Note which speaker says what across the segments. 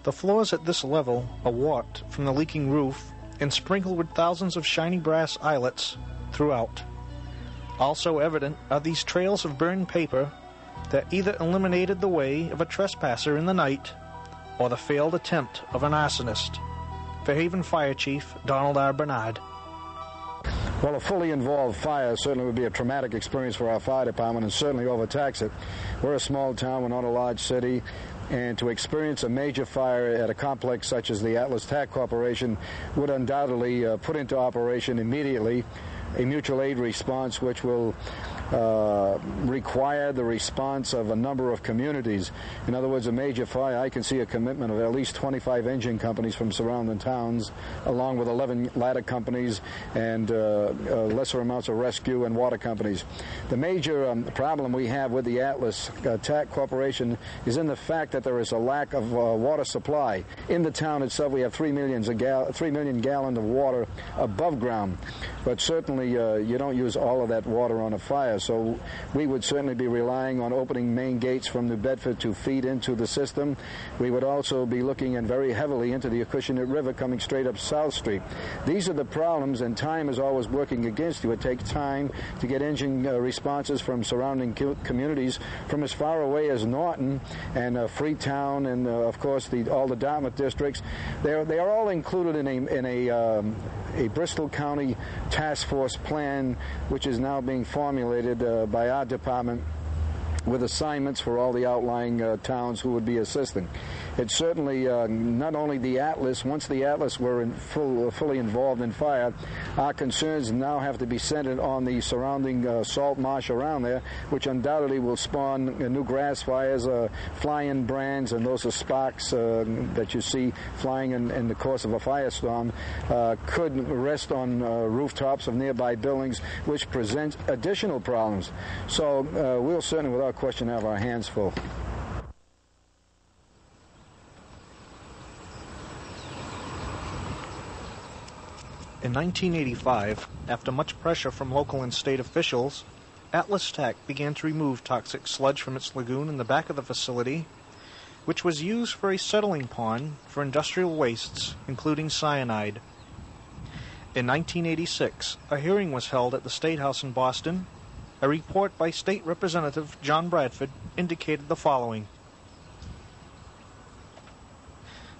Speaker 1: The floors at this level are warped from the leaking roof and sprinkled with thousands of shiny brass eyelets throughout. Also evident are these trails of burned paper that either eliminated the way of a trespasser in the night or the failed attempt of an arsonist. Fairhaven Fire Chief Donald R. Bernard.
Speaker 2: Well, a fully involved fire certainly would be a traumatic experience for our fire department and certainly overtax it. We're a small town, we're not a large city, and to experience a major fire at a complex such as the Atlas Tack Corporation would undoubtedly put into operation immediately a mutual aid response which will require the response of a number of communities. In other words, a major fire, I can see a commitment of at least 25 engine companies from surrounding towns, along with 11 ladder companies and lesser amounts of rescue and water companies. The major problem we have with the Atlas Tack Corporation is in the fact that there is a lack of water supply. In the town itself, we have 3 million gallons of water above ground, but certainly you don't use all of that water on a fire. So we would certainly be relying on opening main gates from New Bedford to feed into the system. We would also be looking in very heavily into the Acushnet River coming straight up South Street. These are the problems, and time is always working against you. It takes time to get engine responses from surrounding communities from as far away as Norton and Freetown and, of course, all the Dartmouth districts. They are all included in a Bristol County task force plan, which is now being formulated by our department with assignments for all the outlying towns who would be assisting. It's certainly not only the Atlas. Once the Atlas were fully involved in fire, our concerns now have to be centered on the surrounding salt marsh around there, which undoubtedly will spawn new grass fires, fly-in brands, and those are sparks that you see flying in the course of a firestorm, could rest on rooftops of nearby buildings, which presents additional problems. So we'll certainly, without question, have our hands full.
Speaker 1: In 1985, after much pressure from local and state officials, Atlas Tack began to remove toxic sludge from its lagoon in the back of the facility, which was used for a settling pond for industrial wastes, including cyanide. In 1986, a hearing was held at the State House in Boston. A report by State Representative John Bradford indicated the following.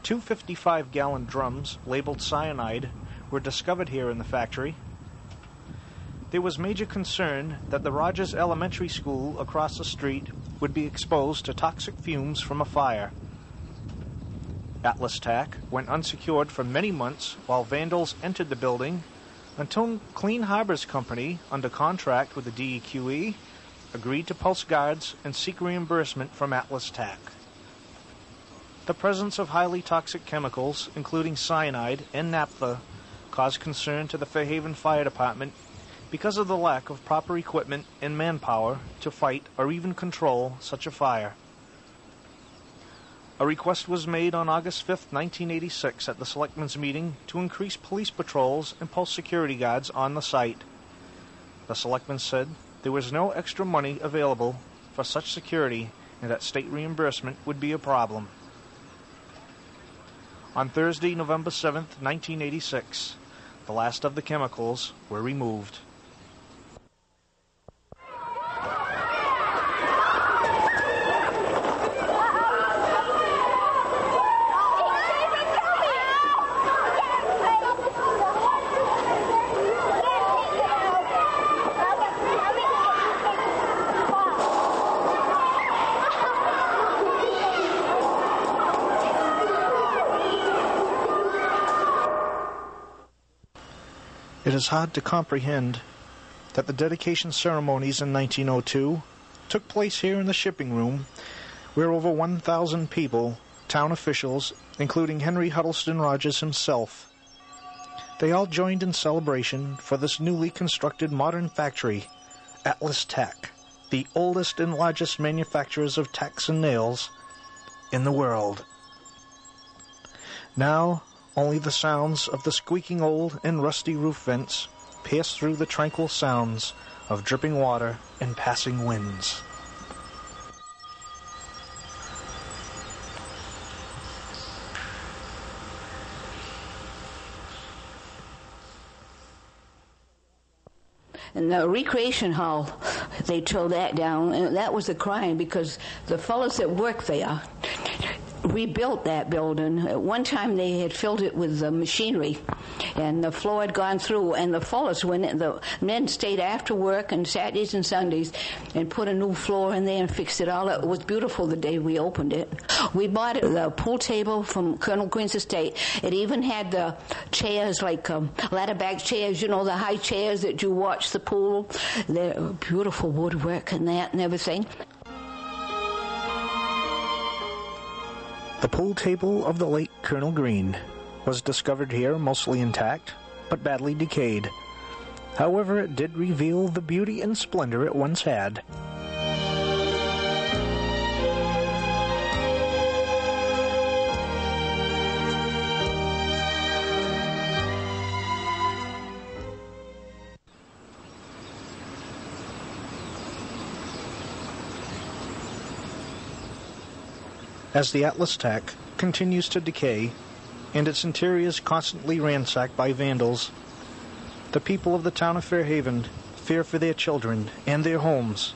Speaker 1: 2 55-gallon drums labeled cyanide were discovered here in the factory. There was major concern that the Rogers Elementary School across the street would be exposed to toxic fumes from a fire. Atlas Tack went unsecured for many months while vandals entered the building until Clean Harbors Company, under contract with the DEQE, agreed to post guards and seek reimbursement from Atlas Tack. The presence of highly toxic chemicals, including cyanide and naphtha, caused concern to the Fairhaven Fire Department because of the lack of proper equipment and manpower to fight or even control such a fire. A request was made on August 5, 1986 at the Selectmen's meeting to increase police patrols and post security guards on the site. The Selectmen said there was no extra money available for such security and that state reimbursement would be a problem. On Thursday, November 7, 1986, the last of the chemicals were removed. It is hard to comprehend that the dedication ceremonies in 1902 took place here in the shipping room, where over 1,000 people, town officials, including Henry Huddleston Rogers himself, they all joined in celebration for this newly constructed modern factory, Atlas Tack, the oldest and largest manufacturers of tacks and nails in the world. Now, only the sounds of the squeaking old and rusty roof vents pierce through the tranquil sounds of dripping water and passing winds.
Speaker 3: And the recreation hall, they tore that down, and that was a crime because the fellows that worked there rebuilt that building. At one time they had filled it with machinery, and the floor had gone through, and the fellows went in, the men stayed after work and Saturdays and Sundays and put a new floor in there and fixed it all up. It was beautiful the day we opened it. We bought the pool table from Colonel Green's estate. It even had the chairs, like ladder back chairs, you know, the high chairs that you watch the pool. They're beautiful woodwork and that and everything.
Speaker 1: The pool table of the late Colonel Green was discovered here mostly intact, but badly decayed. However, it did reveal the beauty and splendor it once had. As the Atlas Tack continues to decay, and its interior is constantly ransacked by vandals, the people of the town of Fairhaven fear for their children and their homes.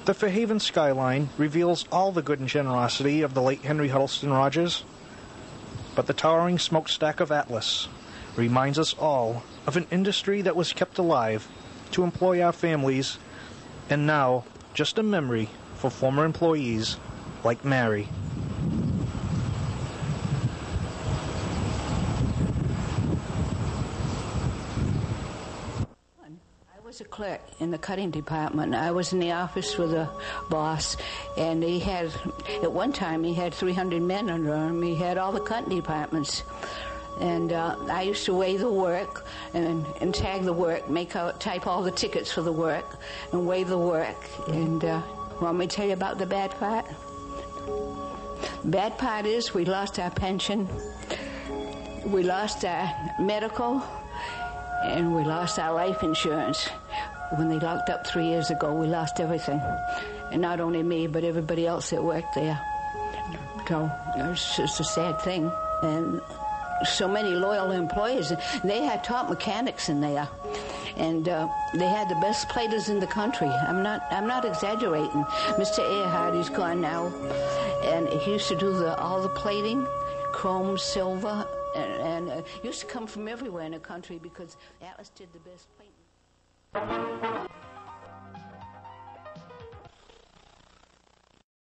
Speaker 1: The Fairhaven skyline reveals all the good and generosity of the late Henry Huddleston Rogers, but the towering smokestack of Atlas reminds us all of an industry that was kept alive to employ our families, and now just a memory for former employees like Mary.
Speaker 3: I was a clerk in the cutting department. I was in the office with a boss, and he had, at one time, he had 300 men under him. He had all the cutting departments. And I used to weigh the work and tag the work, type all the tickets for the work, and weigh the work. And want me to tell you about the bad part? Bad part is we lost our pension, we lost our medical, and we lost our life insurance. When they locked up 3 years ago, we lost everything. And not only me, but everybody else that worked there. So it's just a sad thing. And so many loyal employees. They had top mechanics in there. And they had the best platers in the country. I'm not exaggerating. Mr. Earhart, he's gone now, and he used to do all the plating, chrome, silver, and used to come from everywhere in the country because Atlas did the best plating.